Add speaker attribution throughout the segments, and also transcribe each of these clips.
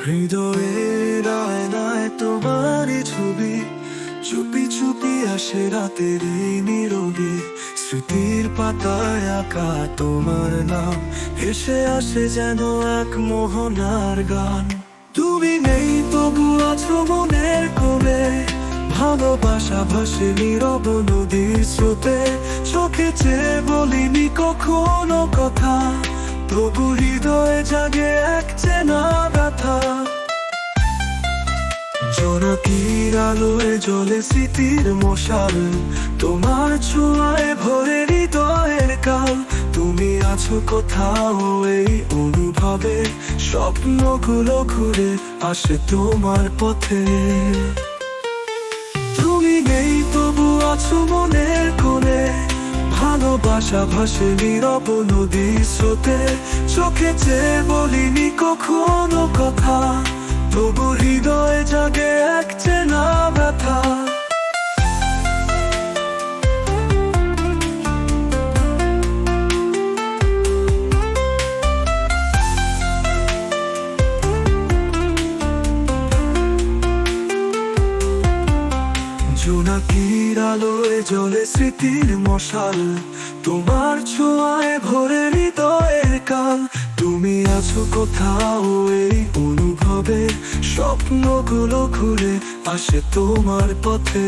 Speaker 1: হৃদয়ের আয়নায় তোমারই ছবি, চুপি চুপি আসে রাতের এই নীরবে। স্মৃতির পাতায় আঁকা তোমার নাম, ভেসে আসে যেন এক মোহনার গান। তুমি নেই তবু আছো মনের কোণে, ভালোবাসা ভাসে নীরব নদীর স্রোতে। চোখে চেয়ে বলিনি কখনো কথা, তবু হৃদয়ে জাগে এক চেনা ব্যথা। জোনাকির আলোয় জ্বলে স্মৃতির মশাল, তোমার ছোঁয়ায় ভরে হৃদয়ের কাল। তুমি আছো কোথাও এই অনুভবে, স্বপ্নগুলো ঘুরে আসে তোমার পথে। তুমি নেই তবু আছো মনের কোণে, ভালোবাসা ভাসে নীরব নদীর স্রোতে। চোখে চেয়ে বলিনি কখনো কথা, তবু হৃদয়ে জাগে এক চেনা ব্যথা। জোনাকির আলোয় জ্বলে স্মৃতির মশাল, তোমার ছোঁয়ায় ভরে হৃদয়ের কাল। তুমি আছো কোথাও এই অনুভবে, স্বপ্নগুলো ঘুরে আসে তোমার পথে।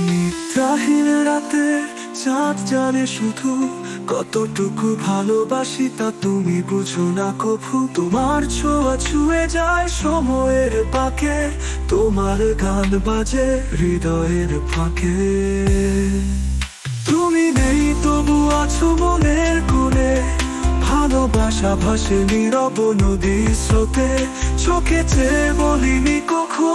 Speaker 1: নিদ্রাহীন রাতে চাঁদ জানে শুধু, কতটুকু ভালোবাসি তা তুমি বুঝো না কভু। তোমার ছোঁয়া ছুঁয়ে যায় সময়ের পাকে, তোমার গান বাজে হৃদয়ের ফাঁকে। তুমি নেই তবু আছো মনের কোণে, ভালোবাসা ভাসে নীরব নদীর স্রোতে। চোখে চেয়ে বলিনি কখনো